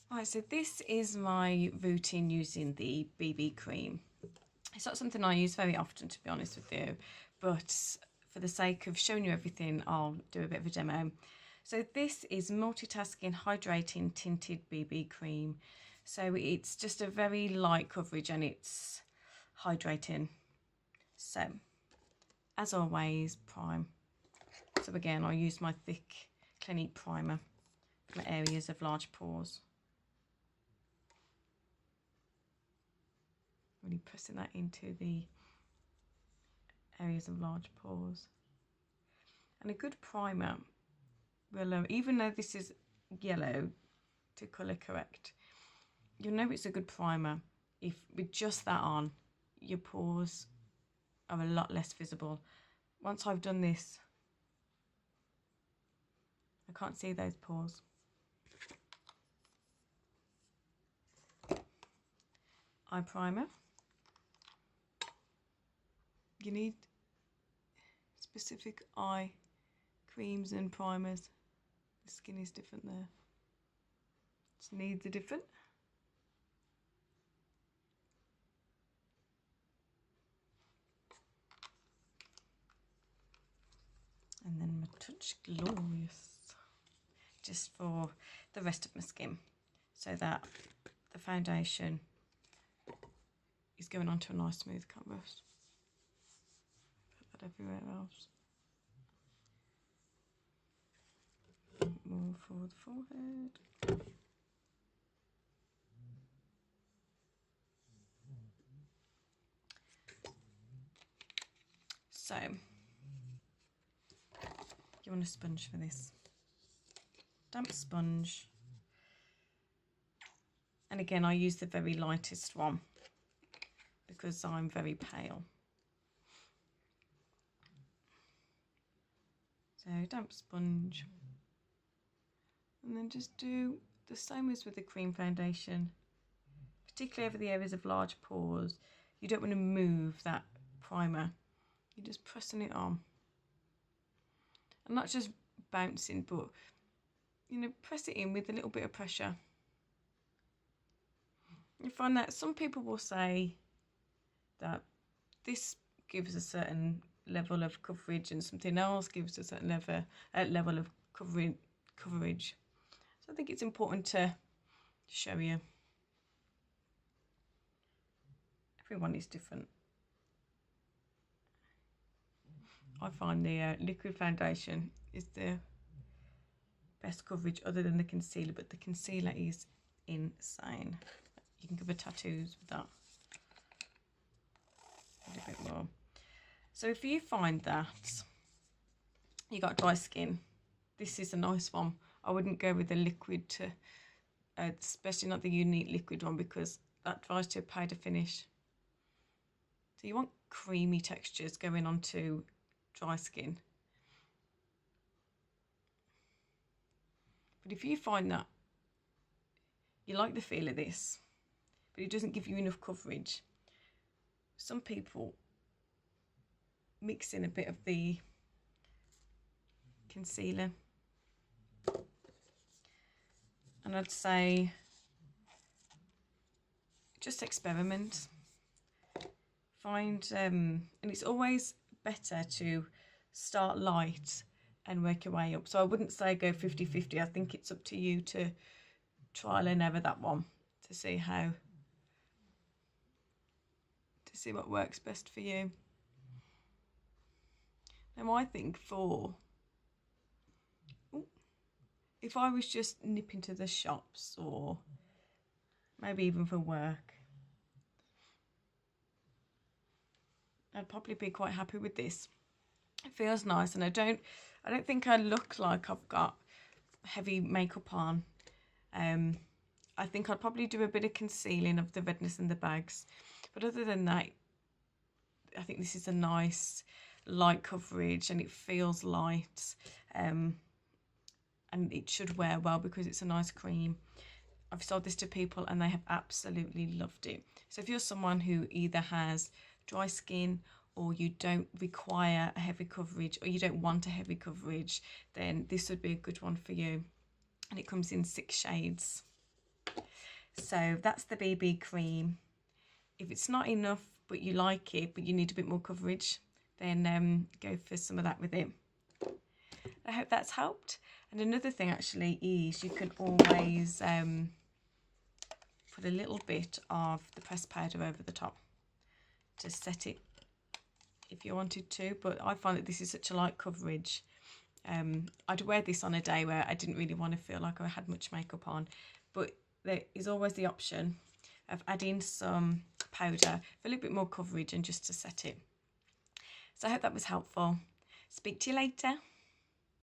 Right, so this is my routine using the BB cream. It's not something I use very often, to be honest with you, but for the sake of showing you everything, I'll do a bit of a demo. So this is Multitasking Hydrating Tinted BB Cream. So it's just a very light coverage and it's hydrating. So, as always, prime. So again, I use my thick Clinique primer for my areas of large pores. Really pressing that into the areas of large pores. And a good primer will, even though this is yellow to colour correct, you'll know it's a good primer if with just that on, your pores are a lot less visible. Once I've done this, I can't see those pores. Eye primer. You need specific eye creams and primers. The skin is different there. Its needs are different. And then my Touch Glorious, just for the rest of my skin, so that the foundation is going onto a nice smooth canvas. Put that everywhere else. More for the forehead. So, you want a sponge for this. Damp sponge. And again, I use the very lightest one because I'm very pale. So, damp sponge. And then just do the same as with the cream foundation, particularly over the areas of large pores. You don't want to move that primer. You're just pressing it on. And not just bouncing, but, you know, press it in with a little bit of pressure. You find that some people will say that this gives a certain level of coverage and something else gives a certain level of coverage. So I think it's important to show you. Everyone is different. I find the liquid foundation is the best coverage other than the concealer, but the concealer is insane. You can cover tattoos with that. A little bit more. So if you find that you got dry skin, this is a nice one. I wouldn't go with the liquid to, especially not the Unique liquid one, because that dries to a powder finish. So you want creamy textures going onto dry skin. But if you find that you like the feel of this, but it doesn't give you enough coverage, some people mix in a bit of the concealer. And I'd say just experiment. Find, and it's always better to start light and work your way up. So I wouldn't say go 50-50. I think it's up to you to trial and error that one to see what works best for you. Now I think if I was just nipping to the shops or maybe even for work, I'd probably be quite happy with this. It feels nice, and I don't think I look like I've got heavy makeup on. I think I'd probably do a bit of concealing of the redness in the bags, but other than that, I think this is a nice light coverage and it feels light, and it should wear well because it's a nice cream. I've sold this to people and they have absolutely loved it. So if you're someone who either has dry skin or you don't require a heavy coverage or you don't want a heavy coverage, then this would be a good one for you. And it comes in 6 shades. So that's the BB cream. If it's not enough but you like it but you need a bit more coverage, then go for some of that with it. I hope that's helped. And another thing actually is you can always put a little bit of the pressed powder over the top to set it if you wanted to, but I find that this is such a light coverage. I'd wear this on a day where I didn't really want to feel like I had much makeup on, but there is always the option of adding some powder for a little bit more coverage and just to set it. So I hope that was helpful. Speak to you later.